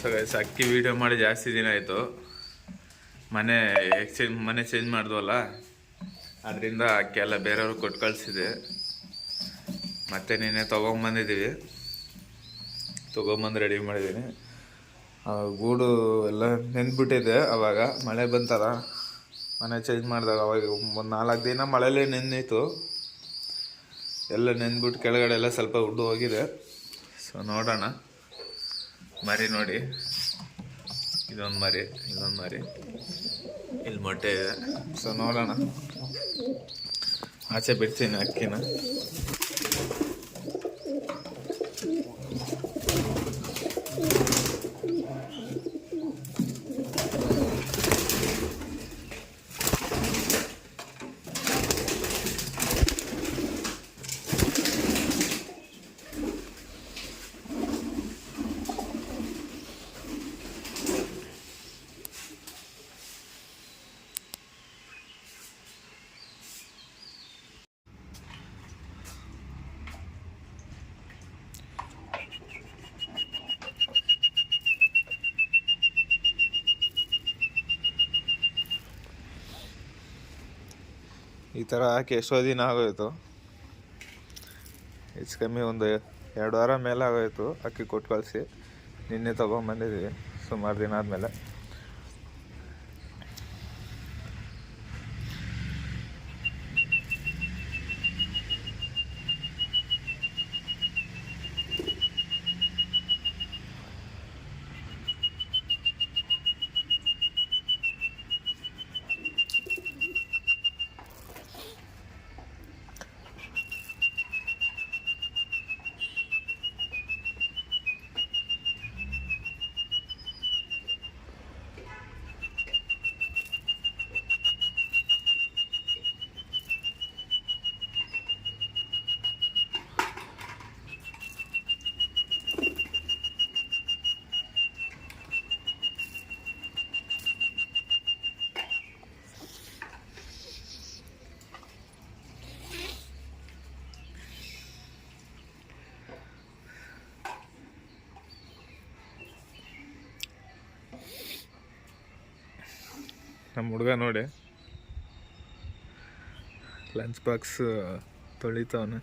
So guys ಅಕ್ಕಿ video ಮಾಡಿ ಜಾಸ್ತಿ ದಿನ ಆಯಿತು. ಮನೆ ಚೇಂಜ್ ಮಾಡಿದ್ವಲ್ಲ, ಅದರಿಂದ ಅಕ್ಕಿ ಎಲ್ಲ ಬೇರೆಯವ್ರಿಗೆ ಕೊಟ್ಟು ಕಳಿಸಿದೆ. ಮತ್ತೆ ನೀನೆ ತೊಗೊಂಬಂದು ರೆಡಿ ಮಾಡಿದ್ದೀನಿ. ಗೂಡು ಎಲ್ಲ ನೆಂದ್ಬಿಟ್ಟಿದೆ. ಅವಾಗ ಮಳೆ ಬಂತಲ್ಲ, ಮನೆ ಚೇಂಜ್ ಮಾಡಿದಾಗ ಅವಾಗ ಒಂದು 4 ದಿನ ಮಳೆಯಲ್ಲೇ ನೆಂದಿತ್ತು. ಎಲ್ಲ ನೆಂದ್ಬಿಟ್ಟು ಕೆಳಗಡೆ ಎಲ್ಲ ಸ್ವಲ್ಪ ಉಡ್ಡು ಹೋಗಿದೆ. ಸೊ ನೋಡೋಣ. ಮರಿ ನೋಡಿ, ಇದೊಂದು ಮರಿ, ಇಲ್ಲಿ ಮೊಟ್ಟೆ ಇದೆ. ಸೊ ನೋಡೋಣ, ಆಚೆ ಬಿಡ್ತೀನಿ ಅಕ್ಕಿನ. ಈ ಥರ ಹಾಕಿ ಎಷ್ಟೋ ದಿನ ಆಗೋಯ್ತು. ಹೆಚ್ಚು ಕಮ್ಮಿ ಒಂದು 2 ವಾರ ಮೇಲೆ ಆಗೋಯ್ತು ಅಕ್ಕಿ ಕೊಟ್ಟು ಕಳಿಸಿ. ನಿನ್ನೆ ತೊಗೊಂಬಂದಿದ್ದೀವಿ ಸುಮಾರು ದಿನ ಆದಮೇಲೆ. ನಮ್ಮ ಹುಡುಗ ನೋಡಿ ಲಂಚ್ ಬಾಕ್ಸ್ ತೊಳಿತವನೆ.